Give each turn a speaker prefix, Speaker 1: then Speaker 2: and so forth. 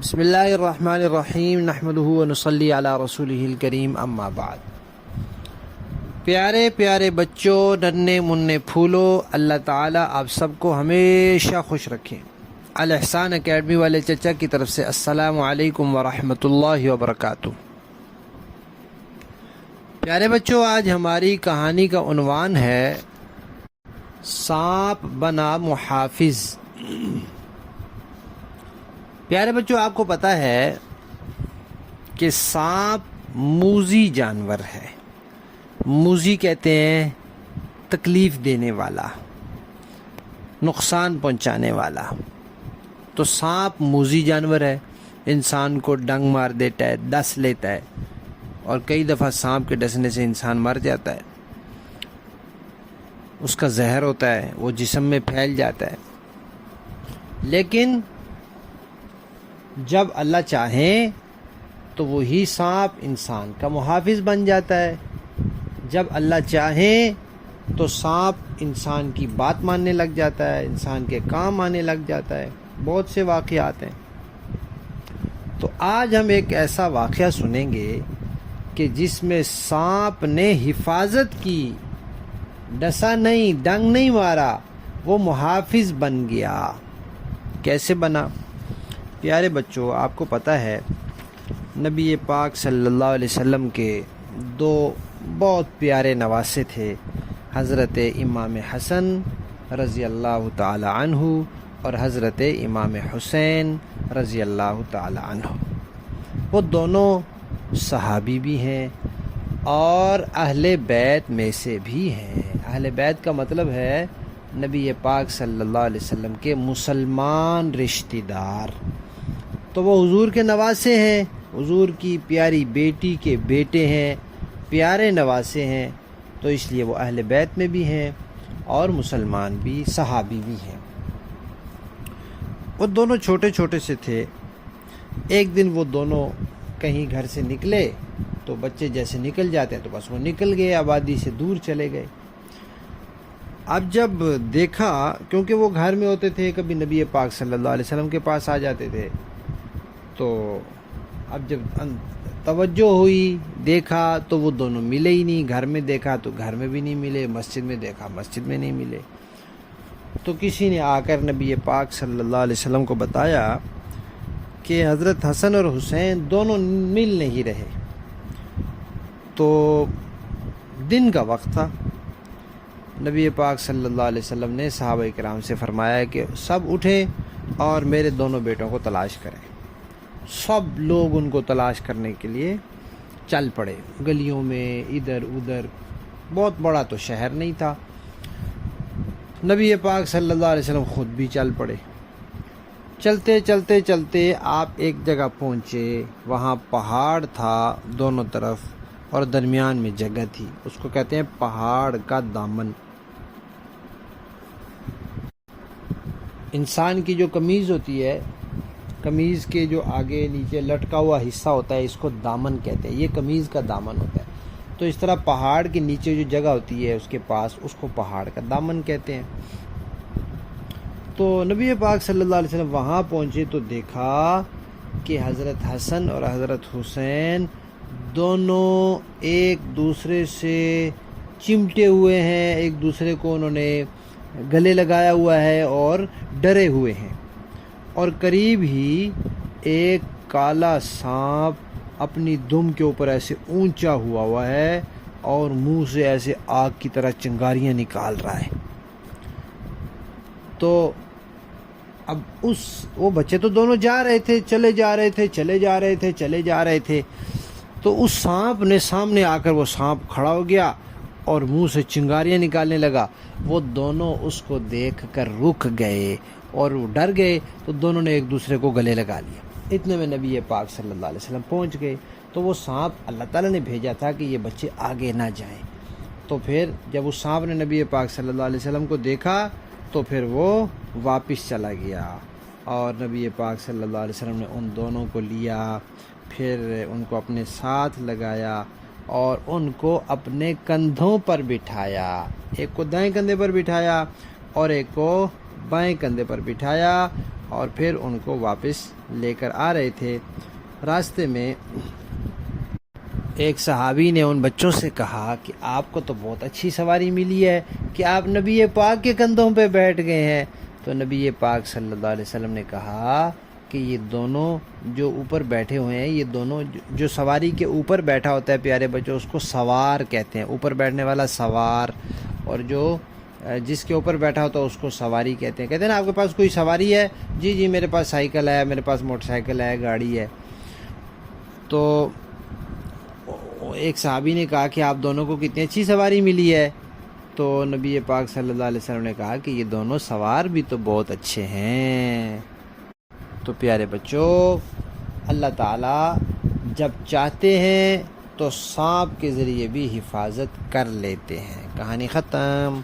Speaker 1: بسم اللہ الرحمن الرحیم نحمدہ ونصلی علی رسولہ الکریم اما بعد۔ پیارے پیارے بچوں، ننھے منھے پھولوں، اللہ تعالیٰ آپ سب کو ہمیشہ خوش رکھیں۔ الاحسان اکیڈمی والے چچا کی طرف سے السلام علیکم ورحمۃ اللہ وبرکاتہ۔ پیارے بچوں، آج ہماری کہانی کا عنوان ہے سانپ بنا محافظ۔ پیارے بچوں، آپ کو پتہ ہے کہ سانپ موذی جانور ہے۔ موذی کہتے ہیں تکلیف دینے والا، نقصان پہنچانے والا۔ تو سانپ موذی جانور ہے، انسان کو ڈنگ مار دیتا ہے، ڈس لیتا ہے، اور کئی دفعہ سانپ کے ڈسنے سے انسان مر جاتا ہے۔ اس کا زہر ہوتا ہے، وہ جسم میں پھیل جاتا ہے۔ لیکن جب اللہ چاہیں تو وہی سانپ انسان کا محافظ بن جاتا ہے۔ جب اللہ چاہیں تو سانپ انسان کی بات ماننے لگ جاتا ہے، انسان کے کام آنے لگ جاتا ہے۔ بہت سے واقعات ہیں۔ تو آج ہم ایک ایسا واقعہ سنیں گے کہ جس میں سانپ نے حفاظت کی، ڈسا نہیں، ڈنگ نہیں مارا، وہ محافظ بن گیا۔ کیسے بنا؟ پیارے بچوں، آپ کو پتہ ہے نبی پاک صلی اللہ علیہ وسلم کے دو بہت پیارے نواسے تھے، حضرت امام حسن رضی اللہ تعالی عنہ اور حضرت امام حسین رضی اللہ تعالی عنہ۔ وہ دونوں صحابی بھی ہیں اور اہل بیت میں سے بھی ہیں۔ اہل بیت کا مطلب ہے نبی پاک صلی اللہ علیہ وسلم کے مسلمان رشتہ دار۔ تو وہ حضور کے نواسے ہیں، حضور کی پیاری بیٹی کے بیٹے ہیں، پیارے نواسے ہیں، تو اس لیے وہ اہل بیت میں بھی ہیں اور مسلمان بھی، صحابی بھی ہیں۔ وہ دونوں چھوٹے چھوٹے سے تھے۔ ایک دن وہ دونوں کہیں گھر سے نکلے تو بچے جیسے نکل جاتے ہیں تو بس وہ نکل گئے، آبادی سے دور چلے گئے۔ اب جب دیکھا، کیونکہ وہ گھر میں ہوتے تھے، کبھی نبی پاک صلی اللہ علیہ وسلم کے پاس آ جاتے تھے، تو اب جب توجہ ہوئی، دیکھا تو وہ دونوں ملے ہی نہیں۔ گھر میں دیکھا تو گھر میں بھی نہیں ملے، مسجد میں دیکھا مسجد میں نہیں ملے۔ تو کسی نے آ کر نبی پاک صلی اللہ علیہ وسلم کو بتایا کہ حضرت حسن اور حسین دونوں مل نہیں رہے۔ تو دن کا وقت تھا۔ نبی پاک صلی اللہ علیہ وسلم نے صحابہ کرام سے فرمایا کہ سب اٹھیں اور میرے دونوں بیٹوں کو تلاش کریں۔ سب لوگ ان کو تلاش کرنے کے لیے چل پڑے، گلیوں میں ادھر ادھر۔ بہت بڑا تو شہر نہیں تھا۔ نبی پاک صلی اللہ علیہ وسلم خود بھی چل پڑے۔ چلتے چلتے چلتے آپ ایک جگہ پہنچے، وہاں پہاڑ تھا دونوں طرف اور درمیان میں جگہ تھی، اس کو کہتے ہیں پہاڑ کا دامن۔ انسان کی جو قمیض ہوتی ہے، قمیض کے جو آگے نیچے لٹکا ہوا حصہ ہوتا ہے، اس کو دامن کہتے ہیں۔ یہ قمیض کا دامن ہوتا ہے۔ تو اس طرح پہاڑ کے نیچے جو جگہ ہوتی ہے اس کے پاس، اس کو پہاڑ کا دامن کہتے ہیں۔ تو نبی پاک صلی اللہ علیہ وسلم وہاں پہنچے تو دیکھا کہ حضرت حسن اور حضرت حسین دونوں ایک دوسرے سے چمٹے ہوئے ہیں، ایک دوسرے کو انہوں نے گلے لگایا ہوا ہے اور ڈرے ہوئے ہیں۔ اور قریب ہی ایک کالا سانپ اپنی دم کے اوپر ایسے اونچا ہوا ہے اور منہ سے ایسے آگ کی طرح چنگاریاں نکال رہا ہے۔ تو اب وہ بچے تو دونوں جا رہے تھے، چلے جا رہے تھے۔ تو اس سانپ نے سامنے آ کر، وہ سانپ کھڑا ہو گیا اور منہ سے چنگاریاں نکالنے لگا۔ وہ دونوں اس کو دیکھ کر رک گئے اور وہ ڈر گئے، تو دونوں نے ایک دوسرے کو گلے لگا لیا۔ اتنے میں نبی پاک صلی اللہ علیہ وسلم پہنچ گئے۔ تو وہ سانپ اللہ تعالیٰ نے بھیجا تھا کہ یہ بچے آگے نہ جائیں۔ تو پھر جب اس سانپ نے نبی پاک صلی اللہ علیہ وسلم کو دیکھا تو پھر وہ واپس چلا گیا، اور نبی پاک صلی اللہ علیہ وسلم نے ان دونوں کو لیا، پھر ان کو اپنے ساتھ لگایا اور ان کو اپنے کندھوں پر بٹھایا۔ ایک کو دائیں کندھے پر بٹھایا اور ایک کو بائیں کندھے پر بٹھایا، اور پھر ان کو واپس لے کر آ رہے تھے، راستے میں ایک صحابی نے ان بچوں سے کہا کہ آپ کو تو بہت اچھی سواری ملی ہے کہ آپ نبی پاک کے کندھوں پہ بیٹھ گئے ہیں۔ تو نبی پاک صلی اللہ علیہ وسلم نے کہا کہ یہ دونوں جو اوپر بیٹھے ہوئے ہیں، یہ دونوں جو سواری کے اوپر بیٹھا ہوتا ہے پیارے بچوں، اس کو سوار کہتے ہیں، اوپر بیٹھنے والا سوار، اور جو جس کے اوپر بیٹھا ہوتا ہے اس کو سواری کہتے ہیں۔ کہتے ہیں نا آپ کے پاس کوئی سواری ہے؟ جی جی میرے پاس سائیکل ہے، میرے پاس موٹر سائیکل ہے، گاڑی ہے۔ تو ایک صحابی نے کہا کہ آپ دونوں کو کتنی اچھی سواری ملی ہے؟ تو نبی پاک صلی اللہ علیہ وسلم نے کہا کہ یہ دونوں سوار بھی تو بہت اچھے ہیں۔ تو پیارے بچوں، اللہ تعالیٰ جب چاہتے ہیں تو سانپ کے ذریعے بھی حفاظت کر لیتے ہیں۔ کہانی ختم۔